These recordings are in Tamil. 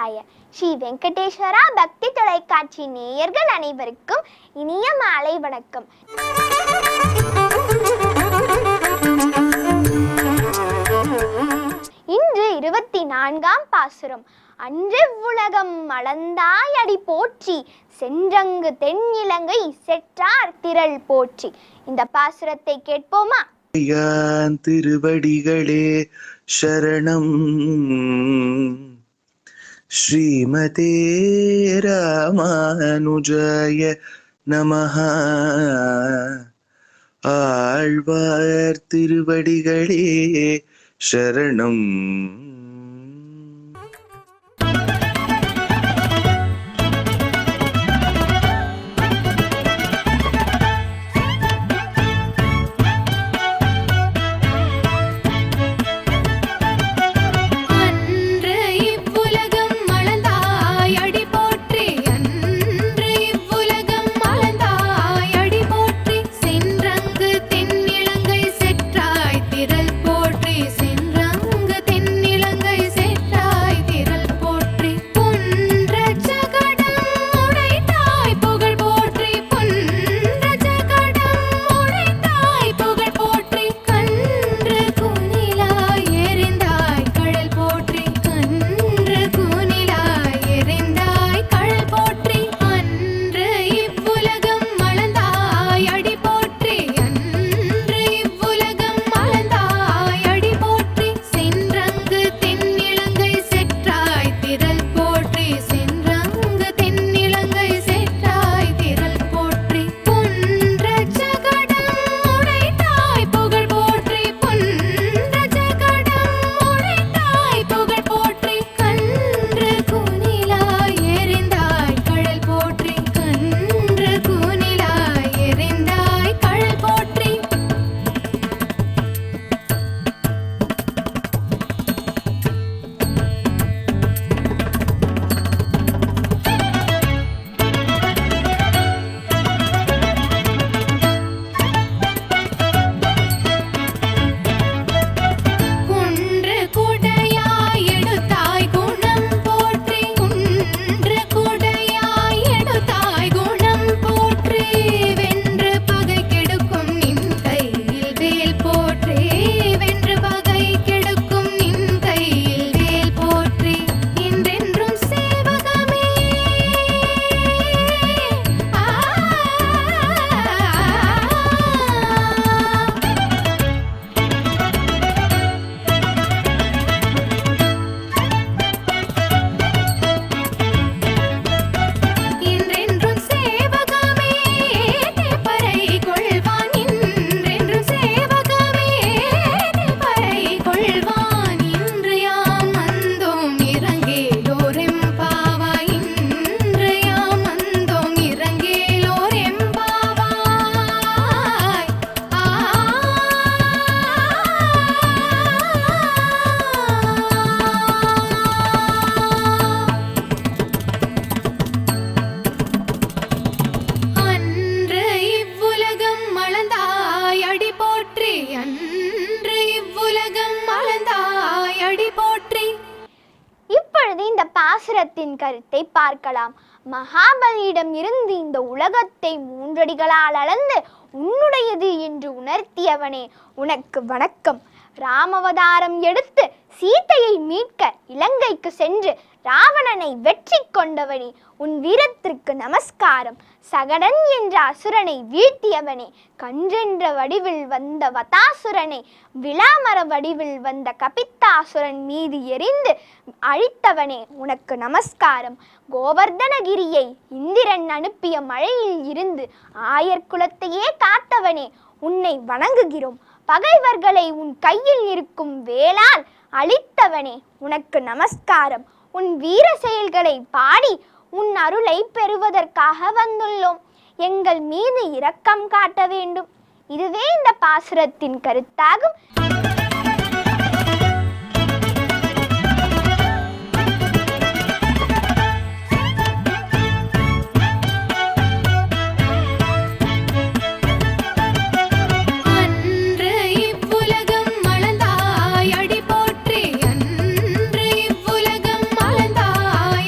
சிவாய. ஸ்ரீ வெங்கடேஸ்வரா பக்தி தொலைக்காட்சி நேயர்கள் அனைவருக்கும் இனிய மாலை வணக்கம். இன்று 24ஆம் பாசுரம். அன்று உலகம் அளந்தாய் அடி போற்றி, சென்றங்கு தென்னிலங்கை செற்றார் திரள் போற்றி. இந்த பாசுரத்தை கேட்போமா? திருவடிகளே சரணம். ஸ்ரீமதே ராமானுஜாய நமஹ. ஆழ்வார் திருவடிகளே சரணம். பாசுரத்தின் கருத்தை பார்க்கலாம். மகாபலியிடம் இருந்து இந்த உலகத்தை 3 அடிகளால் அளந்து உன்னுடையது என்று உணர்த்தியவனே, உனக்கு வணக்கம். ராமவதாரம் எடுத்து சீதையை மீட்க இலங்கைக்கு சென்று ராவணனை வெற்றி கொண்டவனே, உன் வீரத்திற்கு நமஸ்காரம். சகடன் என்ற அசுரனை வீழ்த்தியவனே, கன்றென்ற வடிவில் வந்த வதாசுரனை விளாமர வடிவில் வந்த கபித்தாசுரன் மீது எரிந்து அழித்தவனே, உனக்கு நமஸ்காரம். கோவர்தனகிரியை இந்திரன் அனுப்பிய மழையில் இருந்து ஆயர்குலத்தையே காத்தவனே, உன்னை வணங்குகிறோம். பகைவர்களை உன் கையில் இருக்கும் வேளால் அழித்தவனே, உனக்கு நமஸ்காரம். உன் வீர செயல்களை பாடி உன் அருளை பெறுவதற்காக வந்துள்ளோம். எங்கள் மீது இரக்கம் காட்ட வேண்டும். இதுவே இந்த பாசுரத்தின் கருத்தாகும். அடி போற்றி, அன்று இவ்வுலகம் அளந்தாய்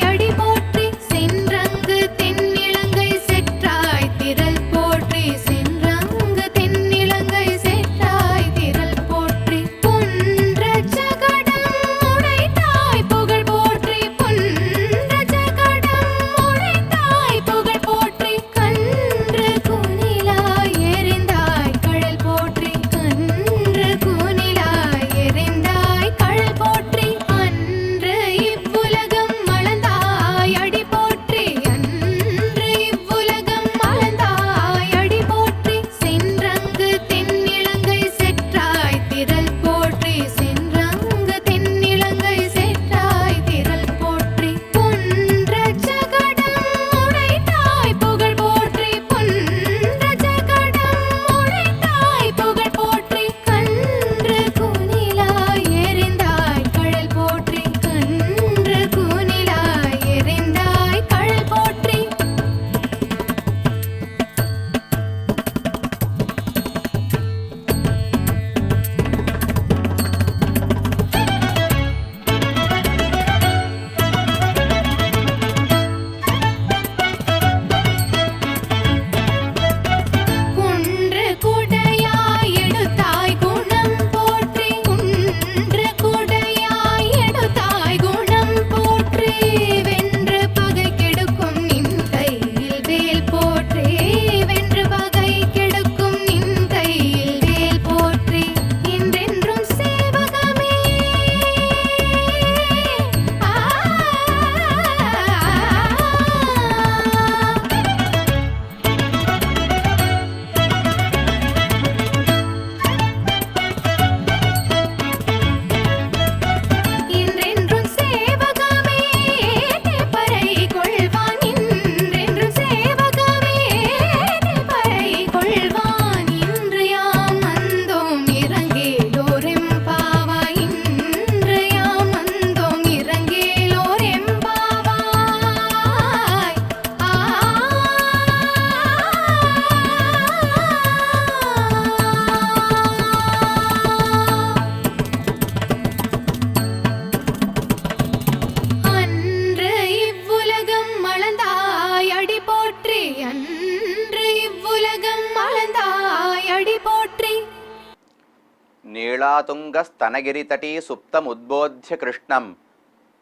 நீளாதுங்கஸ்தனகிரிதடீ சுப்தமுத்போத்ய கிருஷ்ணம்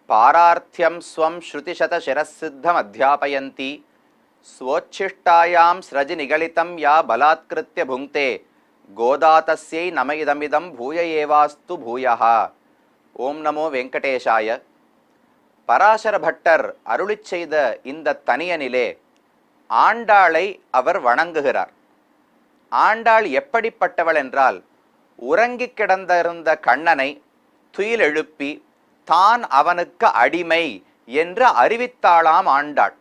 பாரார்த்தியம் ஸ்வம் ஸ்ருதிசதசிரசித்தம் அத்தியாபயந்தி ஸ்வோச்சிஷ்டாயாம் ஸ்ரஜி நிகலிதம் யா பலாத்கிருத்ய புங்க்தே கோதாதஸ்யை நம இதமிதம் பூய ஏவாஸ்து பூயः. ஓம் நமோ வெங்கடேஷாய. பராசர பட்டர் அருளிச் செய்த இந்த தனியனிலே ஆண்டாளை அவர் வணங்குகிறார். ஆண்டாள் எப்படிப்பட்டவள் என்றால், உறங்கிக் கிடந்திருந்த கண்ணனை துயில் எழுப்பி தான் அவனுக்கு அடிமை என்று அறிவித்தாளாம் ஆண்டாள்.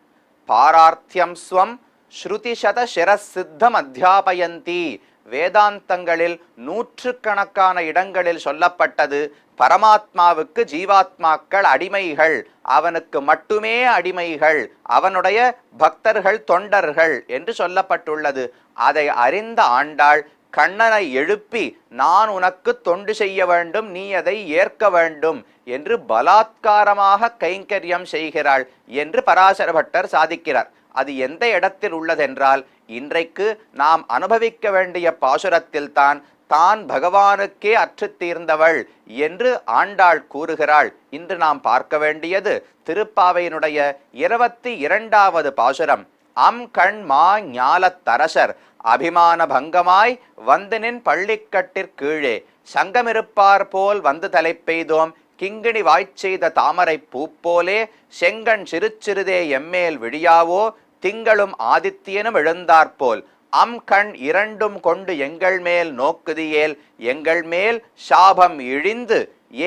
பாரார்த்தியம் ஸ்வம் ஸ்ருதிசத சிரசித்தம் அத்தியாபயந்தி. வேதாந்தங்களில் நூற்றுக்கணக்கான இடங்களில் சொல்லப்பட்டது பரமாத்மாவுக்கு ஜீவாத்மாக்கள் அடிமைகள், அவனுக்கு மட்டுமே அடிமைகள், அவனுடைய பக்தர்கள் தொண்டர்கள் என்று சொல்லப்பட்டுள்ளது. அதை அறிந்த ஆண்டாள் கண்ணனை எழுப்பி நான் உனக்கு தொண்டு செய்ய வேண்டும், நீ அதை ஏற்க வேண்டும் என்று பலாத்காரமாக கைங்கரியம் செய்கிறாள் என்று பராசர பட்டர் சாதிக்கிறார். அது எந்த இடத்தில் உள்ளதென்றால், இன்றைக்கு நாம் அனுபவிக்க வேண்டிய பாசுரத்தில் தான் பகவானுக்கே அற்று தீர்ந்தவள் என்று ஆண்டாள் கூறுகிறாள். இன்று நாம் பார்க்க வேண்டியது திருப்பாவையினுடைய 22வது பாசுரம். அம் கண் மா ஞாலத்தரசர் அபிமான பங்கமாய் வந்து நின் பள்ளிக்கட்டிற்கீழே சங்கமிருப்பார் போல் வந்து தலை பெய்தோம் கிங்கிணி வாய்ச்செய்த தாமரை பூப்போலே செங்கண் சிறுச்சிறுதே எம்மேல் விழியாவோ திங்களும் ஆதித்யனும் எழுந்தாற்போல் அம் கண் இரண்டும் கொண்டு எங்கள் மேல் நோக்குதியேல் எங்கள் மேல் சாபம் இழிந்து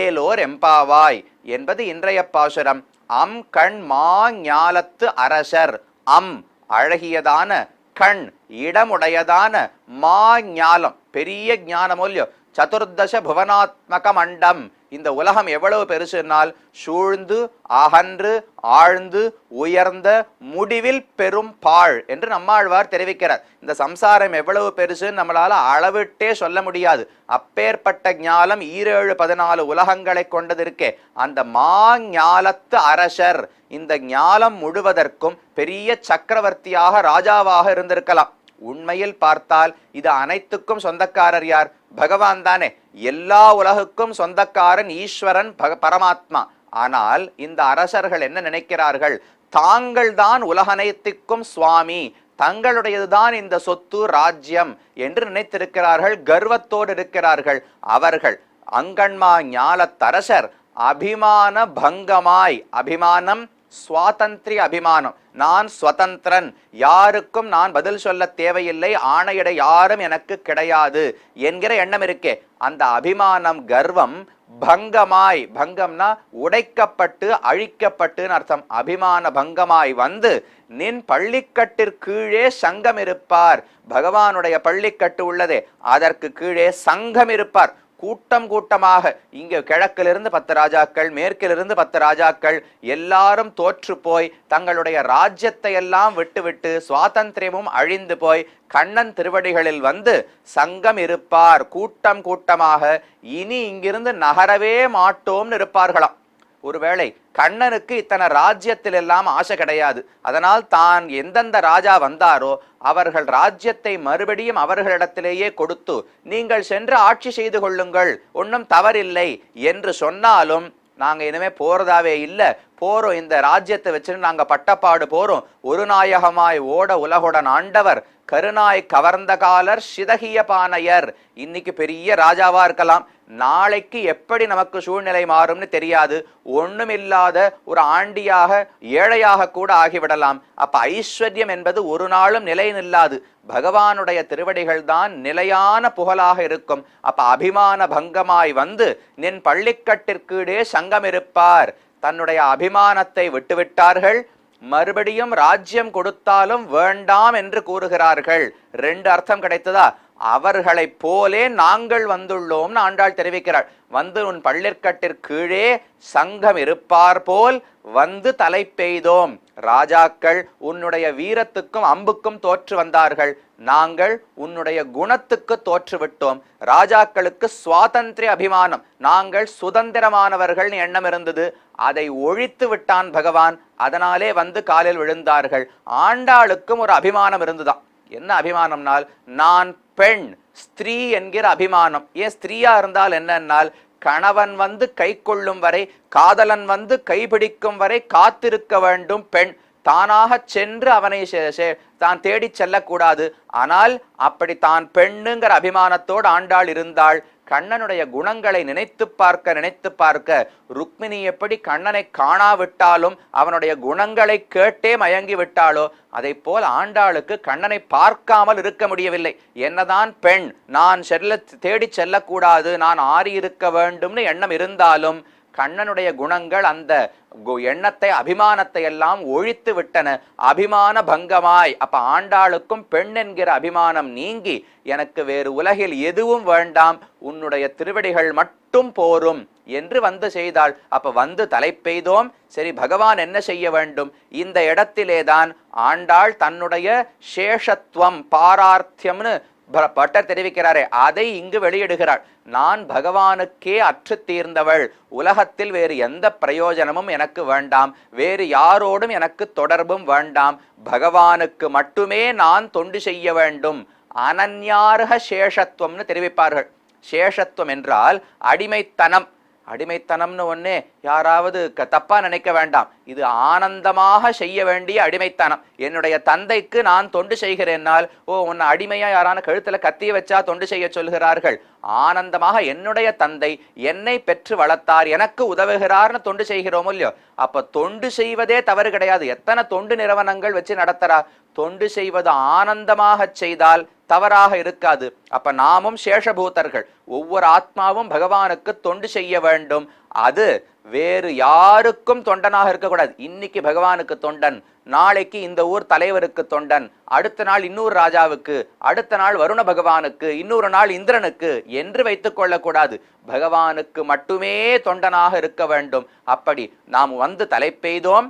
ஏலோர் எம்பாவாய் என்பது இன்றைய பாசுரம். அம் கண் மா ஞாலத்து அரசர். அம் அழகியதான, கண் இடமுடையதான, மா ஞாலம் பெரிய ஞானமொல்லியோ. சதுர்தச புவனாத்மக மண்டம், இந்த உலகம் எவ்வளவு பெருசுனால் சூழ்ந்து அகன்று ஆழ்ந்து உயர்ந்த முடிவில் பெரும் பாழ் என்று நம்மாழ்வார் தெரிவிக்கிறார். இந்த சம்சாரம் எவ்வளவு பெருசு நம்மளால அளவிட்டே சொல்ல முடியாது. அப்பேற்பட்ட ஞானம் 14 உலகங்களை கொண்டது இருக்கே. அந்த மா ஞாலத்து அரசர், இந்த ஞானம் முழுவதற்கும் பெரிய சக்கரவர்த்தியாக ராஜாவாக இருந்திருக்கலாம். உண்மையில் பார்த்தால் இது அனைத்துக்கும் சொந்தக்காரர் யார்? பகவான் தானே. எல்லா உலகுக்கும் சொந்தக்காரன் ஈஸ்வரன் பரமாத்மா. ஆனால் இந்த அரசர்கள் என்ன நினைக்கிறார்கள்? தாங்கள் தான் உலகனைத்துக்கும் சுவாமி, தங்களுடையதுதான் இந்த சொத்து ராஜ்யம் என்று நினைத்திருக்கிறார்கள். கர்வத்தோடு இருக்கிறார்கள் அவர்கள். அங்கண்மா ஞாலத்தரசர் அபிமான பங்கமாய், அபிமானம் சுவாதந்திரிய அபிமானம், நான் சுதந்திரன், யாருக்கும் நான் பதில் சொல்ல தேவையில்லை, ஆணையிட யாரும் எனக்கு கிடையாது என்கிற எண்ணம் இருக்கே. அந்த அபிமானம் கர்வம் பங்கமாய், பங்கம்னா உடைக்கப்பட்டு அழிக்கப்பட்டுன்னு அர்த்தம். அபிமான பங்கமாய் வந்து நின் பள்ளிக்கட்டிற்கீழே சங்கம் இருப்பார். பகவானுடைய பள்ளிக்கட்டு உள்ளதே, அதற்கு கீழே சங்கம் இருப்பார். கூட்டம் கூட்டமாக, இங்க கிழக்கிலிருந்து 10 ராஜாக்கள், மேற்கிலிருந்து 10 ராஜாக்கள், எல்லாரும் தோற்று போய் தங்களுடைய ராஜ்யத்தை எல்லாம் விட்டுவிட்டு சுவாதந்திரமும் அழிந்து போய் கண்ணன் திருவடிகளில் வந்து சங்கம் இருப்பார். கூட்டம் கூட்டமாக இனி இங்கிருந்து நகரவே மாட்டோம்னு இருப்பார்களாம். ஒருவேளை கண்ணனுக்கு இத்தனை ராஜ்யத்தில் எல்லாம் ஆசை கிடையாது. அதனால் தான் எந்தெந்த ராஜா வந்தாரோ அவர்கள் ராஜ்யத்தை மறுபடியும் அவர்களிடத்திலேயே கொடுத்து நீங்கள் சென்று ஆட்சி செய்து கொள்ளுங்கள், ஒன்றும் தவறில்லை என்று சொன்னாலும் நாங்க இனிமே போறதாவே இல்லை, போறோம் இந்த ராஜ்யத்தை வச்சுன்னு நாங்க பட்டப்பாடு போறோம். ஒரு நாயகமாய் ஓட உலகுடன் ஆண்டவர் கருநாய் கவர்ந்த காலர் சிதகிய பானையர். இன்னைக்கு பெரிய ராஜாவா இருக்கலாம், நாளைக்கு எப்படி நமக்கு சூழ்நிலை மாறும்னு தெரியாது. ஒண்ணுமில்லாத ஒரு ஆண்டியாக ஏழையாக கூட ஆகிவிடலாம். அப்ப ஐஸ்வர்யம் என்பது ஒரு நாளும் நிலை நில்லாது. பகவானுடைய திருவடிகள் தான் நிலையான புகழாக இருக்கும். அப்ப அபிமான பங்கமாய் வந்து நின் பள்ளிக்கட்டிற்கீழே சங்கம் இருப்பார். தன்னுடைய அபிமானத்தை விட்டுவிட்டார்கள். மறுபடியும் ராஜ்யம் கொடுத்தாலும் வேண்டாம் என்று கூறுகிறார்கள். 2 அர்த்தம் கிடைத்ததா? அவர்களை போலே நாங்கள் வந்துள்ளோம்னு ஆண்டாள் தெரிவிக்கிறாள். வந்து உன் பள்ளிக்கட்டிற்கீழே சங்கம் இருப்பார் போல் வந்து தலை பெய்தோம். ராஜாக்கள் உன்னுடைய வீரத்துக்கும் அம்புக்கும் தோற்று வந்தார்கள், நாங்கள் உன்னுடைய குணத்துக்கு தோற்றுவிட்டோம். ராஜாக்களுக்கு சுவாதந்திரிய அபிமானம், நாங்கள் சுதந்திரமானவர்கள் எண்ணம் இருந்தது, அதை ஒழித்து விட்டான் பகவான். அதனாலே வந்து காலில் விழுந்தார்கள். ஆண்டாளுக்கும் ஒரு அபிமானம் இருந்துதான். என்ன அபிமானம்னால் நான் பெண் ஸ்திரீ என்கிற அபிமானம். ஏன் ஸ்திரீயா இருந்தால் என்னன்னால் கணவன் வந்து கை கொள்ளும் வரை, காதலன் வந்து கைபிடிக்கும் வரை காத்திருக்க வேண்டும் பெண். தானாக சென்று அவனை தான் தேடி செல்லக்கூடாது. ஆனால் அப்படி தான் பெண்ணுங்கிற அபிமானத்தோடு ஆண்டாள் இருந்தாள். கண்ணனுடைய குணங்களை நினைத்து பார்க்க ருக்மிணி எப்படி கண்ணனை காணாவிட்டாலும் அவனுடைய குணங்களை கேட்டே மயங்கி விட்டாளோ அதை போல் ஆண்டாளுக்கு கண்ணனை பார்க்காமல் இருக்க முடியவில்லை. என்னதான் பெண், நான் தேடி செல்லக்கூடாது, நான் ஆறி இருக்க வேண்டும்னு எண்ணம் இருந்தாலும் கண்ணனுடைய குணங்கள் அந்த எண்ணத்தை அபிமானத்தை எல்லாம் ஒழித்து விட்டன. அபிமான பங்கமாய் அப்ப ஆண்டாளுக்கும் பெண் என்கிற அபிமானம் நீங்கி எனக்கு வேறு உலகில் எதுவும் வேண்டாம், உன்னுடைய திருவடிகள் மட்டும் போரும் என்று வந்து செய்தாள். அப்ப வந்து தலை பெய்தோம். சரி, பகவான் என்ன செய்ய வேண்டும்? இந்த இடத்திலேதான் ஆண்டாள் தன்னுடைய சேஷத்துவம் பாரார்த்தியம்னு பட்டர் தெரிவிக்கிறாரே அதை இங்கு வெளியிடுகிறாள். நான் பகவானுக்கே அற்று தீர்ந்தவள், உலகத்தில் வேறு எந்த பிரயோஜனமும் எனக்கு வேண்டாம், வேறு யாரோடும் எனக்கு தொடர்பும் வேண்டாம், பகவானுக்கு மட்டுமே நான் தொண்டு செய்ய வேண்டும். அனன்யார்ஹ சேஷத்துவம்னு தெரிவிப்பார்கள். சேஷத்துவம் என்றால் அடிமைத்தனம். அடிமைத்தனம்னு ஒன்னே யாராவது தப்பா நினைக்க வேண்டாம். இது ஆனந்தமாக செய்ய வேண்டிய அடிமைத்தனம். என்னுடைய தந்தைக்கு நான் தொண்டு செய்கிறேன்னால், உன்னை அடிமையா யாரான கழுத்துல கத்திய வச்சா தொண்டு செய்ய சொல்கிறார்கள். ஆனந்தமாக என்னுடைய தந்தை என்னை பெற்று வளர்த்தார், எனக்கு உதவுகிறார்னு தொண்டு செய்கிறோம் இல்லையோ. அப்ப தொண்டு செய்வதே தவறு கிடையாது. எத்தனை தொண்டு நிறுவனங்கள் வச்சு நடத்துறா. தொண்டு செய்வது ஆனந்தமாக செய்தால் தவறாக இருக்காது. அப்ப நாமும் சேஷபூதர்கள். ஒவ்வொரு ஆத்மாவும் பகவானுக்கு தொண்டு செய்ய வேண்டும். அது வேறு யாருக்கும் தொண்டனாக இருக்கக்கூடாது. இன்னைக்கு பகவானுக்கு தொண்டன், நாளைக்கு இந்த ஊர் தலைவருக்கு தொண்டன், அடுத்த நாள் இன்னொரு ராஜாவுக்கு, அடுத்த நாள் வருண பகவானுக்கு, இன்னொரு நாள் இந்திரனுக்கு என்று வைத்துக் கொள்ளக்கூடாது. பகவானுக்கு மட்டுமே தொண்டனாக இருக்க வேண்டும். அப்படி நாம் வந்து தலை பெய்தோம்.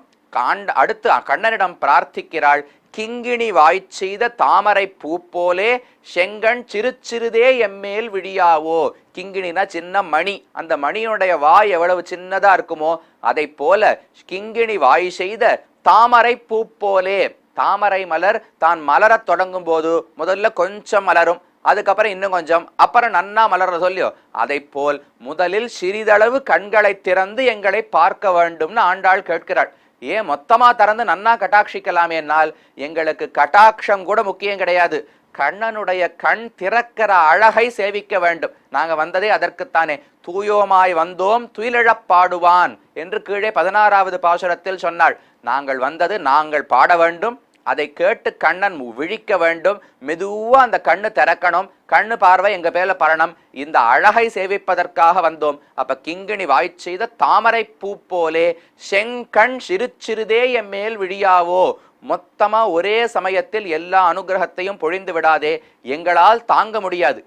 அடுத்து கண்ணனிடம் பிரார்த்திக்கிறாள். கிங்கிணி வாய் செய்த தாமரை பூ போலே செங்கண் சிறு சிறுதே எம்மேல் விழியாவோ. கிங்கிணினா சின்ன மணி, அந்த மணியுடைய வாய் எவ்வளவு சின்னதா இருக்குமோ அதை போல கிங்கிணி வாய் செய்த தாமரை பூ போலே. தாமரை மலர் தான் மலரத் தொடங்கும் போது முதல்ல கொஞ்சம் மலரும், அதுக்கப்புறம் இன்னும் கொஞ்சம், அப்புறம் நன்னா மலர்ற சொல்லியோ அதை போல் முதலில் சிறிதளவு கண்களை திறந்து எங்களை பார்க்க வேண்டும்னு ஆண்டாள் கேட்கிறாள். ஏன் மொத்தமா திறந்து நன்னா கட்டாட்சிக்கலாமேனால் எங்களுக்கு கட்டாட்சம் கூட முக்கியம் கிடையாது. கண்ணனுடைய கண் திறக்கிற அழகை சேவிக்க வேண்டும். நாங்க வந்ததே அதற்குத்தானே. தூயோமாய் வந்தோம் துயிலிழப் பாடுவான் என்று கீழே 16வது பாசுரத்தில் சொன்னாள். நாங்கள் வந்தது நாங்கள் பாட வேண்டும், அதை கேட்டு கண்ணன் விழிக்க வேண்டும். மெதுவா அந்த கண்ணு திறக்கணும், கண்ணு பார்வை எங்க பேர்ல படணும். இந்த அழகை சேவிப்பதற்காக வந்தோம். அப்ப கிங்கிணி வாய் செய்த தாமரை பூ போலே செங்கண் சிறு சிறுதே எம்மேல் விழியாவோ. மொத்தமா ஒரே சமயத்தில் எல்லா அனுகிரகத்தையும் பொழிந்து விடாதே, எங்களால் தாங்க முடியாது.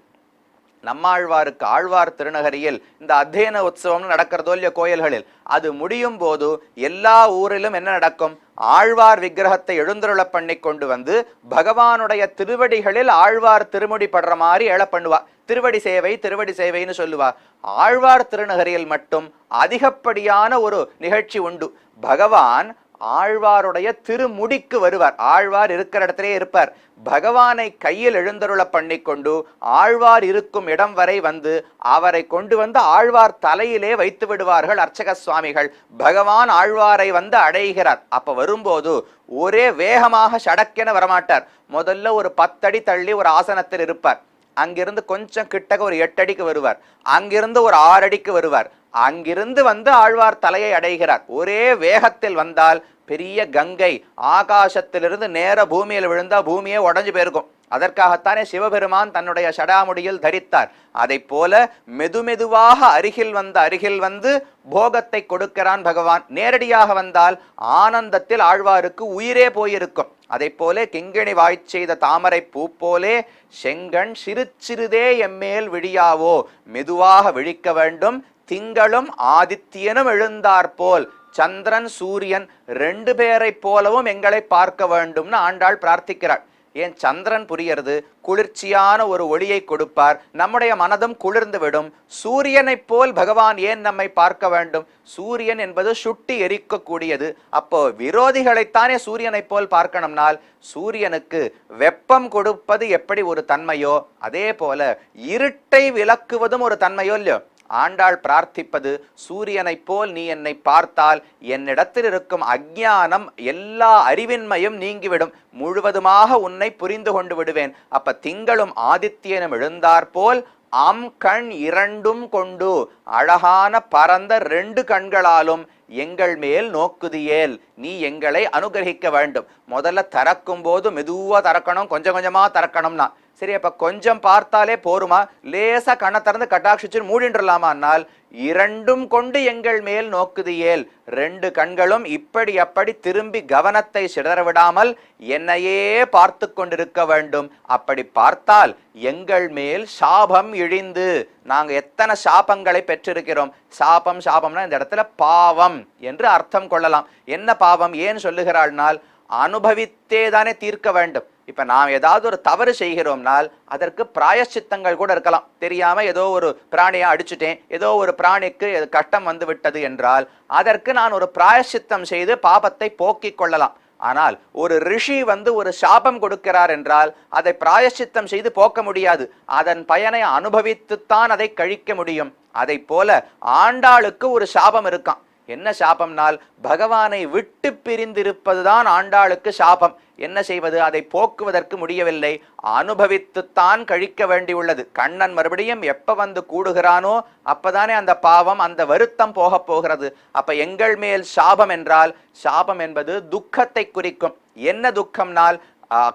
நம்மாழ்வாருக்கு ஆழ்வார் திருநகரியில் இந்த அத்தியன உற்சவம் நடக்கிறதோ இல்லையோ கோயில்களில், அது முடியும் போது எல்லா ஊரிலும் என்ன நடக்கும்? ஆழ்வார் விக்கிரகத்தை எழுந்தருள பண்ணி கொண்டு வந்து பகவானுடைய திருவடிகளில் ஆழ்வார் திருமுடி படுற மாதிரி ஏழ பண்ணுவா. திருவடி சேவை திருவடி சேவைன்னு சொல்லுவா. ஆழ்வார் திருநகரியில் மட்டும் அதிகப்படியான ஒரு நிகழ்ச்சி உண்டு. பகவான் ஆழ்வாருடைய திருமுடிக்கு வருவார். ஆழ்வார் இருக்கிற இடத்திலே இருப்பார். பகவானை கையில் எழுந்தருள பண்ணி கொண்டு ஆழ்வார் இருக்கும் இடம் வரை வந்து அவரை கொண்டு வந்து ஆழ்வார் தலையிலே வைத்து விடுவார்கள் அர்ச்சக சுவாமிகள். பகவான் ஆழ்வாரை வந்து அடைகிறார். அப்ப வரும்போது ஒரே வேகமாக சடக்கென வரமாட்டார். முதல்ல ஒரு 10 அடி தள்ளி ஒரு ஆசனத்தில் இருப்பார். அங்கிருந்து கொஞ்சம் கிட்டக்க ஒரு 8 அடிக்கு வருவார். அங்கிருந்து ஒரு 6 அடிக்கு வருவார். அங்கிருந்து வந்து ஆழ்வார் தலையை அடைகிறார். ஒரே வேகத்தில் வந்தால் பெரிய கங்கை ஆகாசத்திலிருந்து நேர பூமியில் விழுந்தா பூமியே உடஞ்சு போயிருக்கும். அதற்காகத்தானே சிவபெருமான் தன்னுடைய சடாமுடியில் தரித்தார். அதை போல மெதுமெதுவாக அருகில் வந்து போகத்தை கொடுக்கிறான் பகவான். நேரடியாக வந்தால் ஆனந்தத்தில் ஆழ்வாருக்கு உயிரே போயிருக்கும். அதை போல கிங்கிணி வாய் செய்த தாமரை பூ போலே செங்கண் சிறு சிறுதே எம்மேல் விழியாவோ. மெதுவாக விழிக்க வேண்டும். திங்களும் ஆதித்யனும் எழுந்தாற்போல் சந்திரன் சூரியன் 2 பேரை போலவும் எங்களை பார்க்க வேண்டும்னு ஆண்டாள் பிரார்த்திக்கிறாள். ஏன் சந்திரன் புரியறது, குளிர்ச்சியான ஒரு ஒளியை கொடுப்பார், நம்முடைய மனதும் குளிர்ந்து விடும். சூரியனைப் போல் பகவான் ஏன் நம்மை பார்க்க வேண்டும்? சூரியன் என்பது சுட்டி எரிக்கக்கூடியது. அப்போ விரோதிகளைத்தானே சூரியனைப் போல் பார்க்கணும்னால், சூரியனுக்கு வெப்பம் கொடுப்பது எப்படி ஒரு தன்மையோ அதே போல இருட்டை விலக்குவதும் ஒரு தன்மையோ இல்லையோ. ஆண்டாள் பிரார்த்திப்பது, சூரியனைப் போல் நீ என்னை பார்த்தால் என்னிடத்தில் இருக்கும் அஞ்ஞானம் எல்லா அறிவின்மையும் நீங்கிவிடும், முழுவதுமாக உன்னை புரிந்து கொண்டு விடுவேன். அப்ப திங்களும் ஆதித்யனும் எழுந்தாற்போல் கண் இரண்டும் கொண்டு அழகான பரந்த 2 கண்களாலும் எங்கள் மேல் நோக்குதியேல், நீ எங்களை அனுகிரகிக்க வேண்டும். முதல்ல திறக்கும் போது மெதுவா திறக்கணும், கொஞ்சம் கொஞ்சமா திறக்கணும்னா சரி. அப்ப கொஞ்சம் பார்த்தாலே போருமா? லேசா கண்ணை திறந்து கட்டாட்சிச்சு மூடின்றலாமான்னால், 2 கொண்டு எங்கள் மேல் நோக்குதியேல், 2 கண்களும் இப்படி அப்படி திரும்பி கவனத்தை சிதறவிடாமல் என்னையே பார்த்து கொண்டிருக்க வேண்டும். அப்படி பார்த்தால் எங்கள் மேல் சாபம் இழிந்து, நாங்க எத்தனை சாபங்களை பெற்றிருக்கிறோம். சாபம்னா இந்த இடத்துல பாவம் என்று அர்த்தம் கொள்ளலாம். என்ன பாவம் ஏன் சொல்லுகிறாள்னால், அனுபவித்தே தானே தீர்க்க வேண்டும். இப்ப நாம் ஏதாவது ஒரு தவறு செய்கிறோம்னால் அதற்கு பிராயச்சித்தங்கள் கூட இருக்கலாம். தெரியாம ஏதோ ஒரு பிராணியை அடிச்சுட்டேன், ஏதோ ஒரு பிராணிக்கு கஷ்டம் வந்து விட்டது என்றால் அதற்கு நான் ஒரு பிராயச்சித்தம் செய்து பாபத்தை போக்கிக் கொள்ளலாம். ஆனால் ஒரு ரிஷி ஒரு சாபம் கொடுக்கிறார் என்றால் அதை பிராயச்சித்தம் செய்து போக்க முடியாது, அதன் பயனை அனுபவித்துத்தான் அதை கழிக்க முடியும். அதை போல ஆண்டாளுக்கு ஒரு சாபம் இருக்கான். என்ன சாபம்னால், பகவானை விட்டு பிரிந்திருப்பதுதான் ஆண்டாளுக்கு சாபம். என்ன செய்வது? அதை போக்குவதற்கு முடியவில்லை, அனுபவித்துத்தான் கழிக்க வேண்டியுள்ளது. கண்ணன் மறுபடியும் எப்ப வந்து கூடுகிறானோ அப்பதானே அந்த பாவம், அந்த வருத்தம் போக போகிறது. அப்ப எங்கள் மேல் சாபம் என்றால், சாபம் என்பது துக்கத்தை குறிக்கும். என்ன துக்கம்னால்,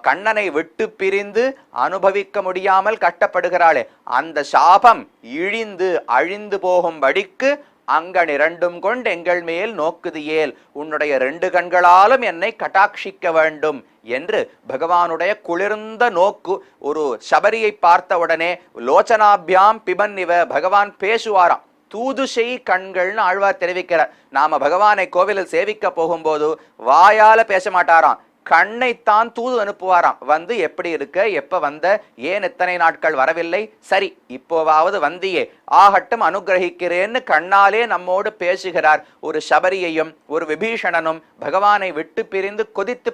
கண்ணனை விட்டு பிரிந்து அனுபவிக்க முடியாமல் கஷ்டப்படுகிறாளே, அந்த சாபம் இழிந்து அழிந்து போகும்படிக்கு அங்கன் 2 கொண்டு எங்கள் மேல் நோக்குதியேல், உன்னுடைய 2 கண்களாலும் என்னை கட்டாட்சிக்க வேண்டும் என்று பகவானுடைய குளிர்ந்த நோக்கு. ஒரு சபரியை பார்த்த உடனே லோச்சனாபியாம் பிபன்னிவ, பகவான் பேசுவாராம். தூதுசெய் கண்கள்னு ஆழ்வார் தெரிவிக்கிறார். நாம பகவானை கோவிலில் சேவிக்க போகும்போது வாயால பேச மாட்டாராம், கண்ணைத்தான் தூது அனுப்புவாராம். வந்து எப்படி இருக்க, எப்ப வந்த, ஏன் எத்தனை நாட்கள் வரவில்லை, சரி இப்போவாவது வந்தியே, ஆகட்டும் அனுகிரகிக்கிறேன்னு கண்ணாலே நம்மோடு பேசுகிறார். ஒரு சபரியையும் ஒரு விபீஷணனும் பகவானை விட்டு பிரிந்து கொதித்து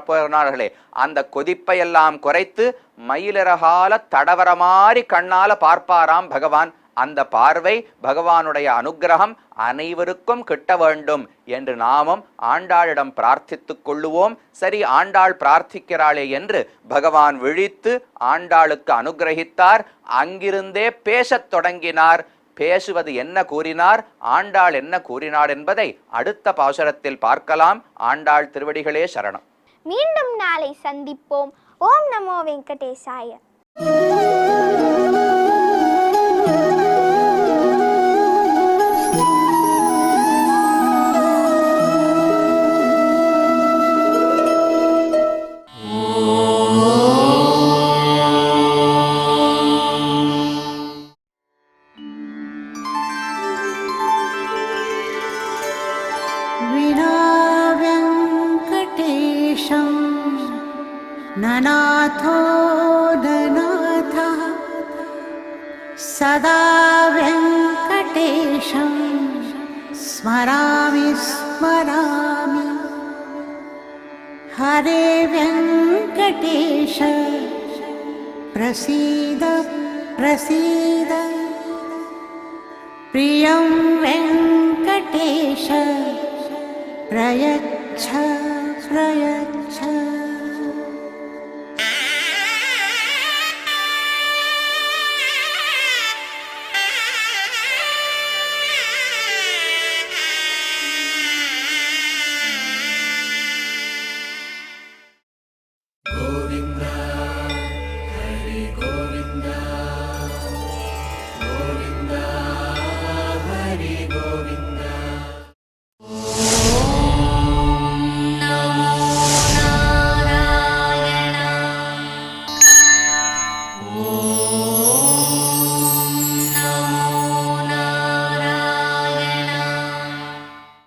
போனார்களே, அந்த கொதிப்பையெல்லாம் குறைத்து மயிலிறகால தடவர மாதிரி கண்ணால பார்ப்பாராம் பகவான். அந்த பார்வை, பகவானுடைய அனுகிரகம் அனைவருக்கும் கிட்ட வேண்டும் என்று நாமும் ஆண்டாளிடம் பிரார்த்தித்துக் கொள்ளுவோம். சரி, ஆண்டாள் பிரார்த்திக்கிறாளே என்று பகவான் விழித்து ஆண்டாளுக்கு அனுகிரகித்தார். அங்கிருந்தே பேசத் தொடங்கினார். பேசுவது என்ன கூறினார், ஆண்டாள் என்ன கூறினார் என்பதை அடுத்த பாசுரத்தில் பார்க்கலாம். ஆண்டாள் திருவடிகளே சரணம். மீண்டும் நாளை சந்திப்போம். ஓம் நமோ வெங்கடேசாய. ननाथो ननाथः सदा वेङ्कटेशं स्मरामि स्मरामि। हरे वेङ्कटेश प्रसीद प्रसीद, प्रियं वेङ्कटेश प्रयच्छ प्रयच्छ।